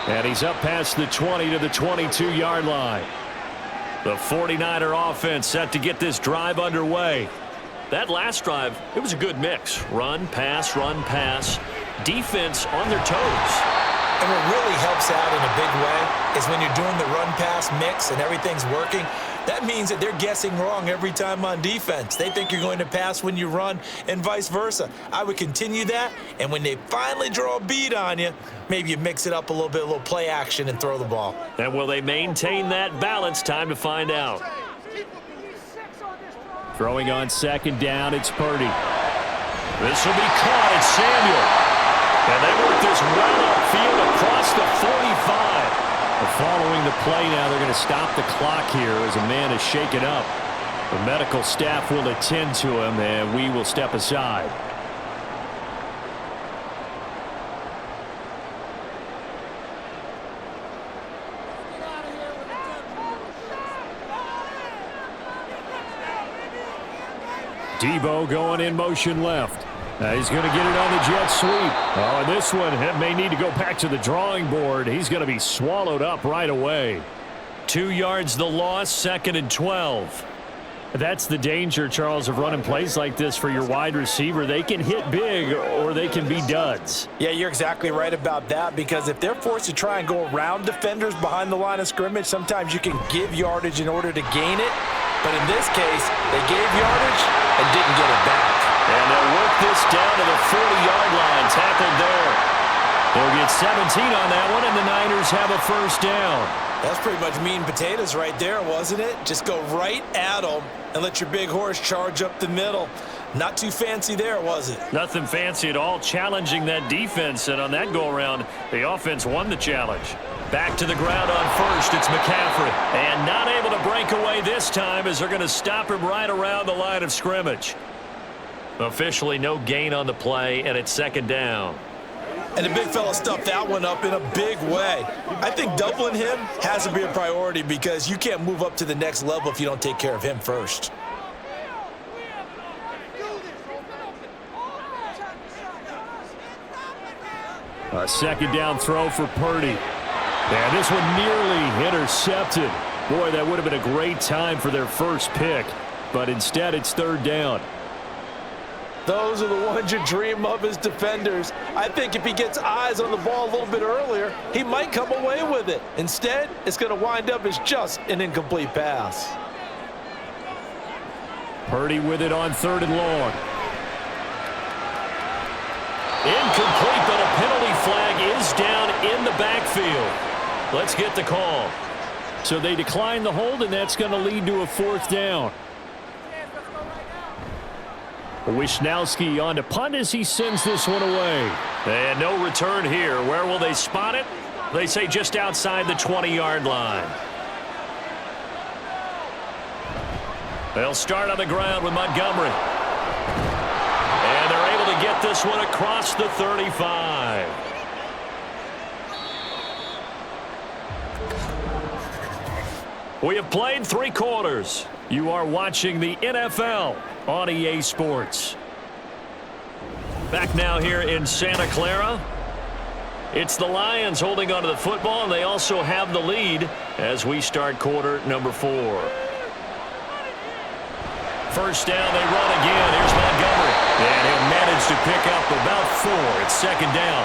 And he's up past the 20 to the 22-yard line. The 49er offense set to get this drive underway. That last drive, it was a good mix. Run, pass, defense on their toes. And what really helps out in a big way is when you're doing the run-pass mix and everything's working, that means that they're guessing wrong every time on defense. They think you're going to pass when you run and vice versa. I would continue that, and when they finally draw a beat on you, maybe you mix it up a little bit, a little play action, and throw the ball. And will they maintain that balance? Time to find out. Throwing on second down, it's Purdy. This will be caught. It's Samuel. And they work this well upfield across the 45. Following the play now, they're going to stop the clock here as a man is shaken up. The medical staff will attend to him, and we will step aside. Debo going in motion left. He's going to get it on the jet sweep. Oh, and this one may need to go back to the drawing board. He's going to be swallowed up right away. 2 yards the loss, 2nd and 12. That's the danger, Charles, of running plays like this for your wide receiver. They can hit big or they can be duds. Yeah, you're exactly right about that, because if they're forced to try and go around defenders behind the line of scrimmage, sometimes you can give yardage in order to gain it. But in this case, they gave yardage and didn't get it back. And they'll work this down to the 40-yard line, tackled there. They'll get 17 on that one, and the Niners have a first down. That's pretty much mean potatoes right there, wasn't it? Just go right at them and let your big horse charge up the middle. Not too fancy there, was it? Nothing fancy at all, challenging that defense, and on that go-around, the offense won the challenge. Back to the ground on first, it's McCaffrey. And not able to break away this time as they're going to stop him right around the line of scrimmage. Officially no gain on the play, and it's 2nd down. And the big fella stuffed that one up in a big way. I think doubling him has to be a priority, because you can't move up to the next level if you don't take care of him first. A 2nd down throw for Purdy. And this one nearly intercepted. Boy, that would have been a great time for their first pick. But instead, it's 3rd down. Those are the ones you dream of as defenders. I think if he gets eyes on the ball a little bit earlier, he might come away with it. Instead, it's going to wind up as just an incomplete pass. Purdy with it on 3rd and long. Incomplete, but a penalty flag is down in the backfield. Let's get the call. So they decline the hold, and that's going to lead to a 4th down. Wisnowski on to punt as he sends this one away. And no return here. Where will they spot it? They say just outside the 20-yard line. They'll start on the ground with Montgomery. And they're able to get this one across the 35. We have played 3 quarters. You are watching the NFL on EA Sports. Back now here in Santa Clara. It's the Lions holding onto the football, and they also have the lead as we start quarter number 4. First down, they run again. Here's Montgomery. And he'll manage to pick up about 4. It's second down.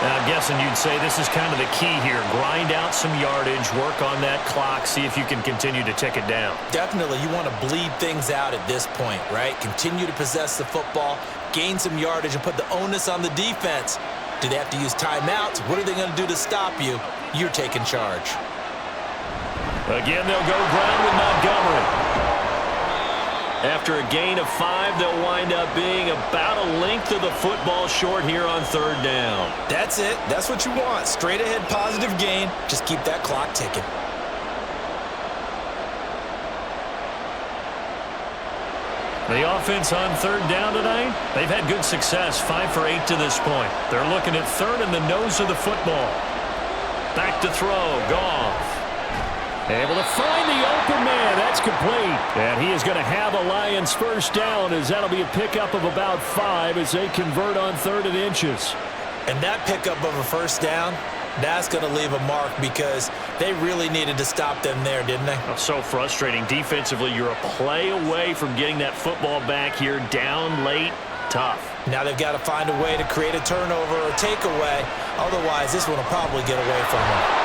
Now, I'm guessing you'd say this is kind of the key here. Grind out some yardage, work on that clock, see if you can continue to tick it down. Definitely, you want to bleed things out at this point, right? Continue to possess the football, gain some yardage, and put the onus on the defense. Do they have to use timeouts? What are they going to do to stop you? You're taking charge. Again, they'll go ground with Montgomery. After a gain of 5, they'll wind up being about a length of the football short here on third down. That's it. That's what you want. Straight ahead positive gain. Just keep that clock ticking. The offense on third down tonight, they've had good success, 5 for 8 to this point. They're looking at third in the nose of the football. Back to throw, Goff. Able to find the open man. That's complete. And he is going to have a Lions first down, as that'll be a pickup of about 5 as they convert on 3rd and inches. And that pickup of a first down, that's going to leave a mark because they really needed to stop them there, didn't they? Oh, so frustrating. Defensively, you're a play away from getting that football back here down late. Tough. Now they've got to find a way to create a turnover or takeaway. Otherwise, this one will probably get away from them.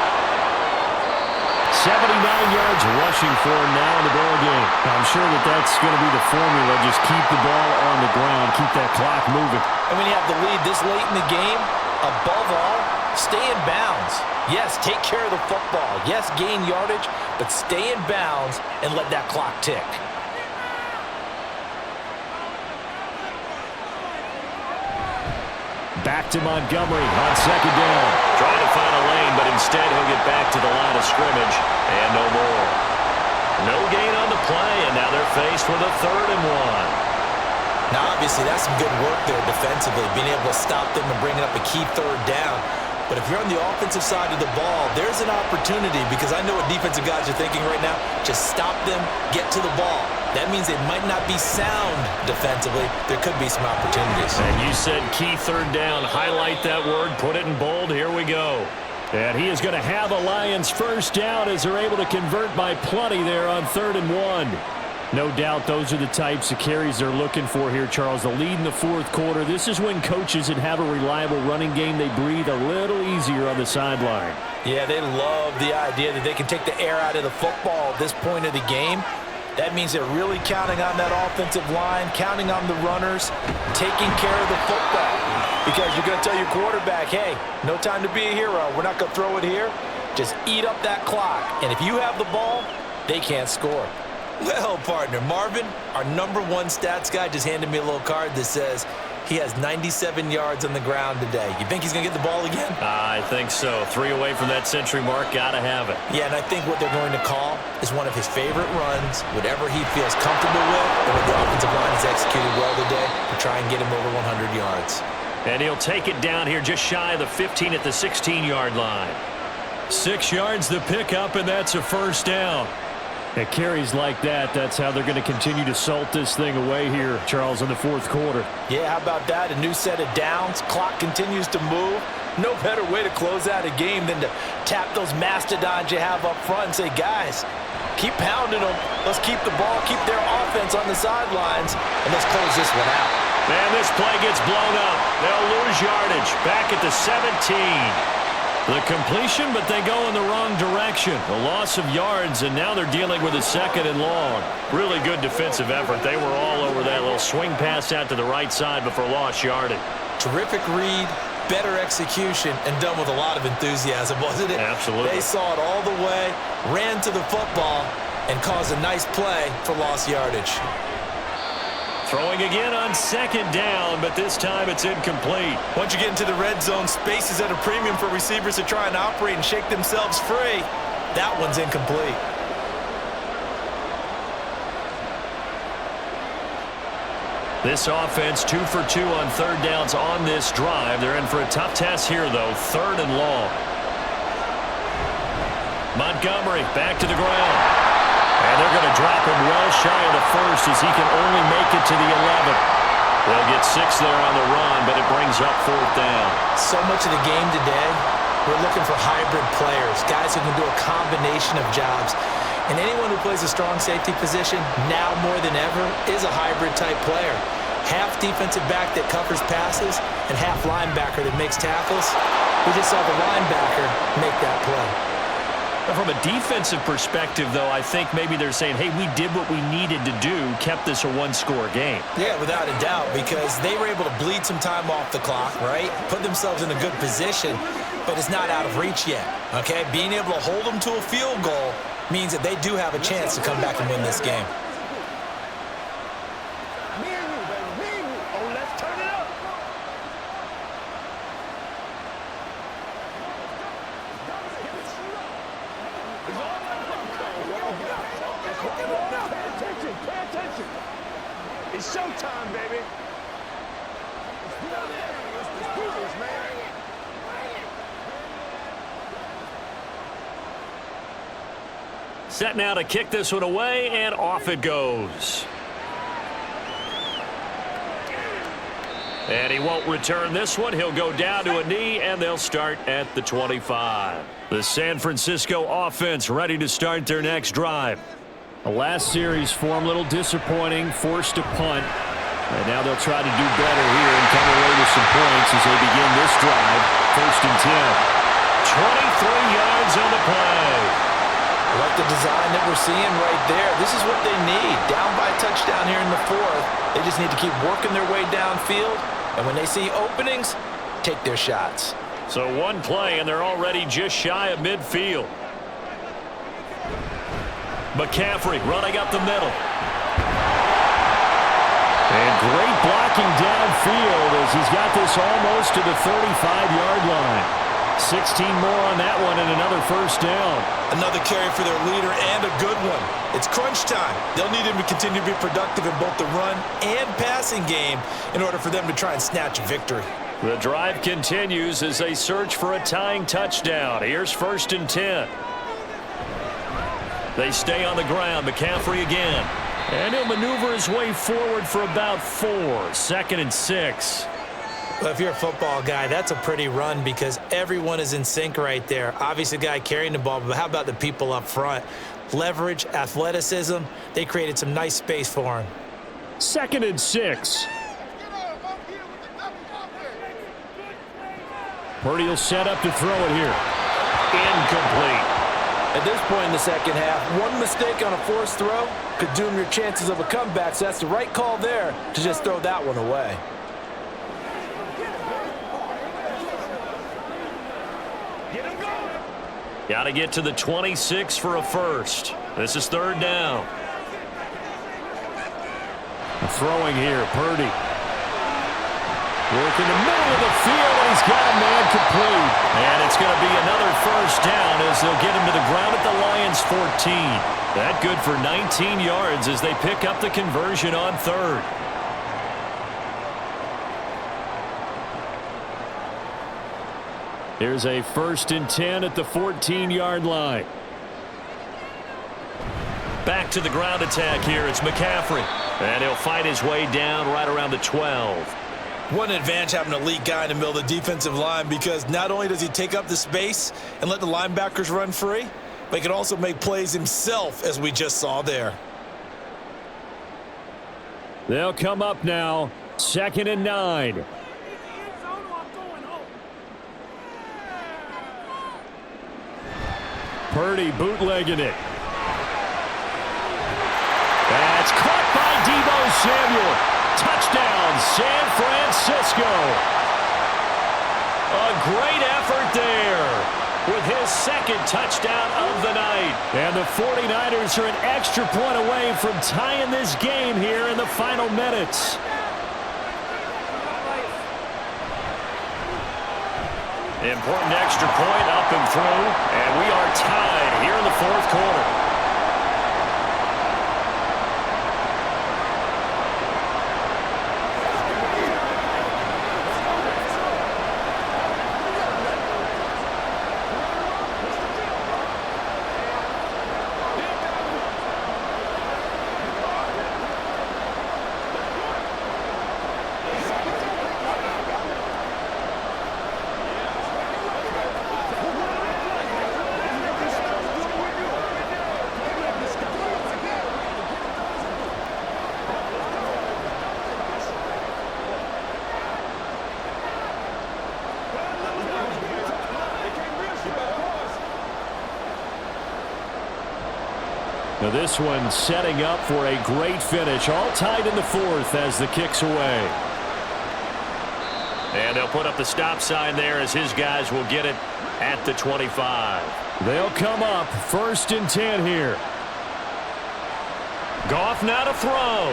79 yards rushing for him now in the ball game. I'm sure that's going to be the formula. Just keep the ball on the ground, keep that clock moving. And when you have the lead this late in the game, above all, stay in bounds. Yes, take care of the football. Yes, gain yardage, but stay in bounds and let that clock tick. Back to Montgomery on second down. Trying to find a lane, but instead he'll get back to the line of scrimmage. And no more. No gain on the play, and now they're faced with a 3rd and 1. Now, obviously, that's some good work there defensively, being able to stop them and bringing up a key 3rd down. But if you're on the offensive side of the ball, there's an opportunity because I know what defensive guys are thinking right now. Just stop them, get to the ball. That means they might not be sound defensively. There could be some opportunities. And you said key 3rd down. Highlight that word. Put it in bold. Here we go. And he is going to have a Lions first down as they're able to convert by plenty there on 3rd and 1. No doubt those are the types of carries they're looking for here, Charles. The lead in the 4th quarter. This is when coaches that have a reliable running game, they breathe a little easier on the sideline. Yeah, they love the idea that they can take the air out of the football at this point of the game. That means they're really counting on that offensive line, counting on the runners, taking care of the football. Because you're going to tell your quarterback, hey, no time to be a hero. We're not going to throw it here. Just eat up that clock. And if you have the ball, they can't score. Well, partner, Marvin, our #1 stats guy, just handed me a little card that says he has 97 yards on the ground today. You think he's going to get the ball again? I think so. 3 away from that century mark. Got to have it. Yeah, and I think what they're going to call is one of his favorite runs, whatever he feels comfortable with, and what the offensive line has executed well today to try and get him over 100 yards. And he'll take it down here just shy of the 15 at the 16-yard line. 6 yards the pickup, and that's a first down. At carries like that, that's how they're going to continue to salt this thing away here, Charles, in the 4th quarter. Yeah, how about that? A new set of downs. Clock continues to move. No better way to close out a game than to tap those mastodons you have up front and say, guys, keep pounding them. Let's keep the ball, keep their offense on the sidelines, and let's close this one out. Man, this play gets blown up. They'll lose yardage. Back at the 17. The completion, but they go in the wrong direction. A loss of yards, and now they're dealing with a 2nd and long. Really good defensive effort. They were all over that little swing pass out to the right side before lost yardage. Terrific read, better execution, and done with a lot of enthusiasm, wasn't it? Absolutely. They saw it all the way, ran to the football, and caused a nice play for lost yardage. Throwing again on 2nd down, but this time it's incomplete. Once you get into the red zone, space is at a premium for receivers to try and operate and shake themselves free. That one's incomplete. This offense 2 for 2 on 3rd downs on this drive. They're in for a tough test here, though. 3rd and long. Montgomery back to the ground. And they're going to drop him well shy of the 1st as he can only make it to the 11th. They'll get 6 there on the run, but it brings up 4th down. So much of the game today, we're looking for hybrid players, guys who can do a combination of jobs. And anyone who plays a strong safety position, now more than ever, is a hybrid type player. Half defensive back that covers passes and half linebacker that makes tackles. We just saw the linebacker make that play. From a defensive perspective, though, I think maybe they're saying, hey, we did what we needed to do, kept this a one-score game. Yeah, without a doubt, because they were able to bleed some time off the clock, right? Put themselves in a good position, but it's not out of reach yet, okay? Being able to hold them to a field goal means that they do have a chance to come back and win this game. It's showtime, baby. Let's do this, man. Set now to kick this one away, and off it goes. And he won't return this one. He'll go down to a knee, and they'll start at the 25. The San Francisco offense ready to start their next drive. The last series for him, a little disappointing, forced to punt. And now they'll try to do better here and come away with some points as they begin this drive. 1st and 10. 23 yards on the play. I like the design that we're seeing right there. This is what they need. Down by a touchdown here in the 4th. They just need to keep working their way downfield. And when they see openings, take their shots. So one play, and they're already just shy of midfield. McCaffrey running up the middle. And great blocking downfield as he's got this almost to the 35-yard line. 16 more on that one and another first down. Another carry for their leader and a good one. It's crunch time. They'll need him to continue to be productive in both the run and passing game in order for them to try and snatch a victory. The drive continues as they search for a tying touchdown. Here's 1st and 10. They stay on the ground. McCaffrey again. And he'll maneuver his way forward for about 4. 2nd and 6. Well, if you're a football guy, that's a pretty run because everyone is in sync right there. Obviously, the guy carrying the ball, but how about the people up front? Leverage, athleticism, they created some nice space for him. 2nd and 6. Purdy will set up to throw it here. Incomplete. At this point in the second half, one mistake on a forced throw could doom your chances of a comeback, so that's the right call there to just throw that one away. Got to get to the 26 for a first. This is 3rd down. Throwing here, Purdy. Working the middle of the field, and he's got a man complete. And it's going to be another first down as they'll get him to the ground at the Lions' 14. That good for 19 yards as they pick up the conversion on 3rd. Here's a 1st and 10 at the 14-yard line. Back to the ground attack here. It's McCaffrey. And he'll fight his way down right around the 12. One advantage having an elite guy in the middle of the defensive line because not only does he take up the space and let the linebackers run free, but he can also make plays himself, as we just saw there. They'll come up now. 2nd and 9. Purdy bootlegging it. That's caught by Deebo Samuel. Touchdown, San Francisco. A great effort there with his 2nd touchdown of the night. And the 49ers are an extra point away from tying this game here in the final minutes. Important extra point up and through, and we are tied here in the 4th quarter. Now this one setting up for a great finish. All tied in the fourth as the kick's away. And they'll put up the stop sign there as his guys will get it at the 25. They'll come up 1st and 10 here. Goff now to throw.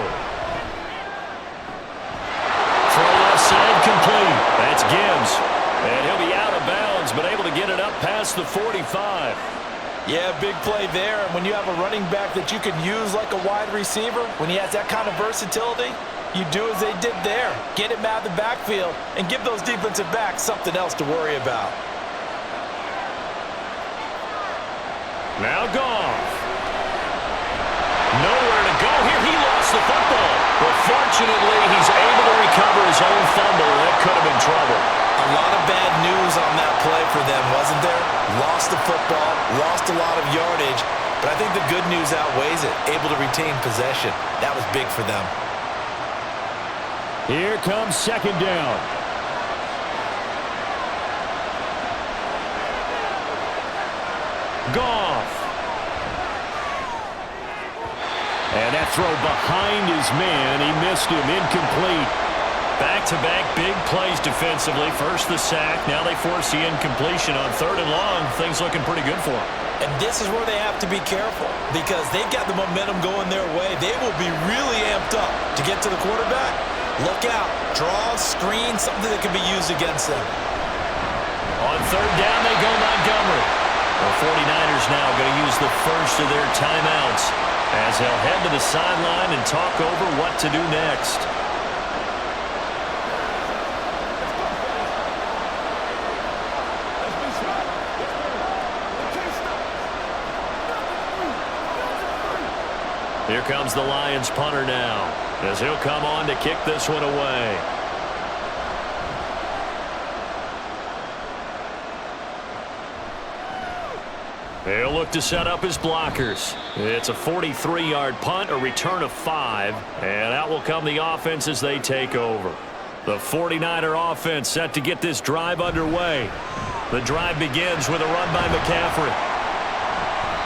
Throw left side complete. That's Gibbs. And he'll be out of bounds, but able to get it up past the 45. Yeah, big play there. And when you have a running back that you can use like a wide receiver, when he has that kind of versatility, you do as they did there. Get him out of the backfield and give those defensive backs something else to worry about. Now Goff. Nowhere to go here. He lost the football. But fortunately, he's able to recover his own fumble. That could have been trouble. A lot of bad news on that play for them, wasn't there? Lost the football, lost a lot of yardage, but I think the good news outweighs it. Able to retain possession. That was big for them. Here comes 2nd down. Goff. And that throw behind his man. He missed him. Incomplete. Back-to-back big plays defensively. First the sack. Now they force the incompletion on 3rd and long. Things looking pretty good for them. And this is where they have to be careful because they've got the momentum going their way. They will be really amped up to get to the quarterback. Look out. Draw, screen, something that can be used against them. On 3rd down, they go Montgomery. The 49ers now going to use the first of their timeouts as they'll head to the sideline and talk over what to do next. Here comes the Lions punter now as he'll come on to kick this one away. He'll look to set up his blockers. It's a 43-yard punt, a return of 5, and out will come the offense as they take over. The 49er offense set to get this drive underway. The drive begins with a run by McCaffrey.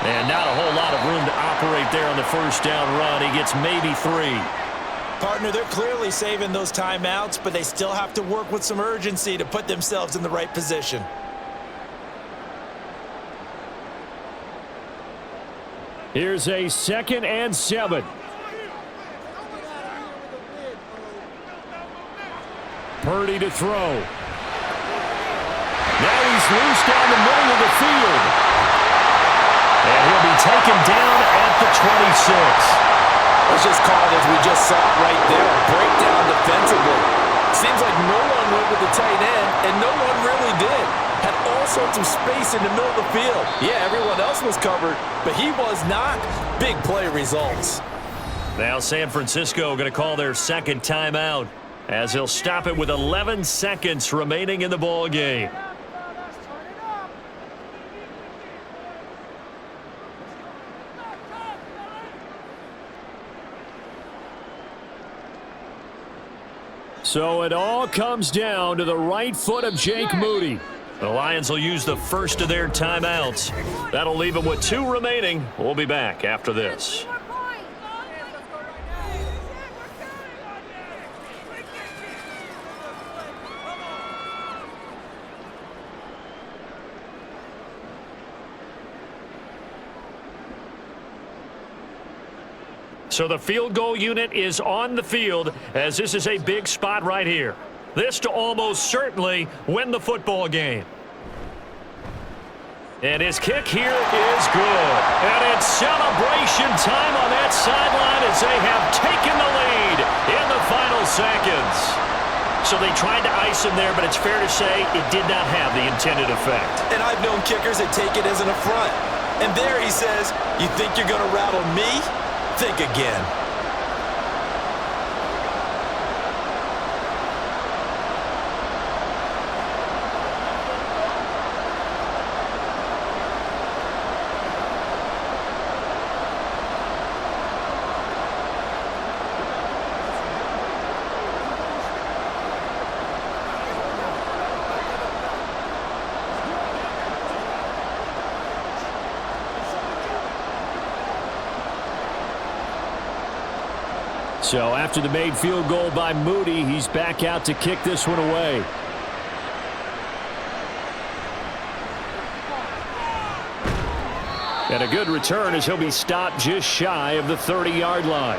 And not a whole lot of room to operate there on the 1st down run. He gets maybe 3. Partner, they're clearly saving those timeouts, but they still have to work with some urgency to put themselves in the right position. Here's a 2nd and 7. Purdy to throw. Now he's loose down the middle of the field. And he'll be taken down at the 26. Let's just call it as we just saw it right there. A breakdown defensively. Seems like no one went with the tight end, and no one really did. Had all sorts of space in the middle of the field. Yeah, everyone else was covered, but he was not. Big play results. Now San Francisco going to call their 2nd timeout as he'll stop it with 11 seconds remaining in the ball game. So it all comes down to the right foot of Jake Moody. The Lions will use the first of their timeouts. That'll leave them with 2 remaining. We'll be back after this. So the field goal unit is on the field as this is a big spot right here. This to almost certainly win the football game. And his kick here is good. And it's celebration time on that sideline as they have taken the lead in the final seconds. So they tried to ice him there, but it's fair to say it did not have the intended effect. And I've known kickers that take it as an affront. And there he says, you think you're going to rattle me? Think again. So after the made field goal by Moody, he's back out to kick this one away. And a good return as he'll be stopped just shy of the 30-yard line.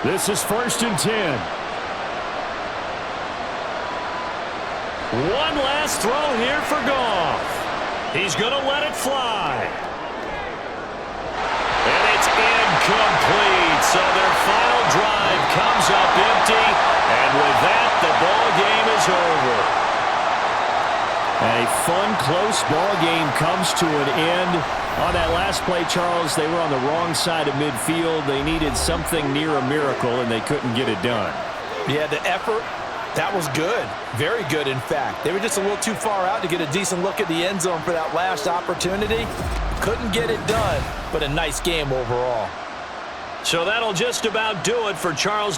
This is 1st and 10. One last throw here for Goff. He's going to let it fly. And it's incomplete. So their final drive comes up empty. And with that, the ball game is over. A fun, close ball game comes to an end. On that last play, Charles, they were on the wrong side of midfield. They needed something near a miracle, and they couldn't get it done. Yeah, the effort, that was good. Very good, in fact. They were just a little too far out to get a decent look at the end zone for that last opportunity. Couldn't get it done, but a nice game overall. So that'll just about do it for Charles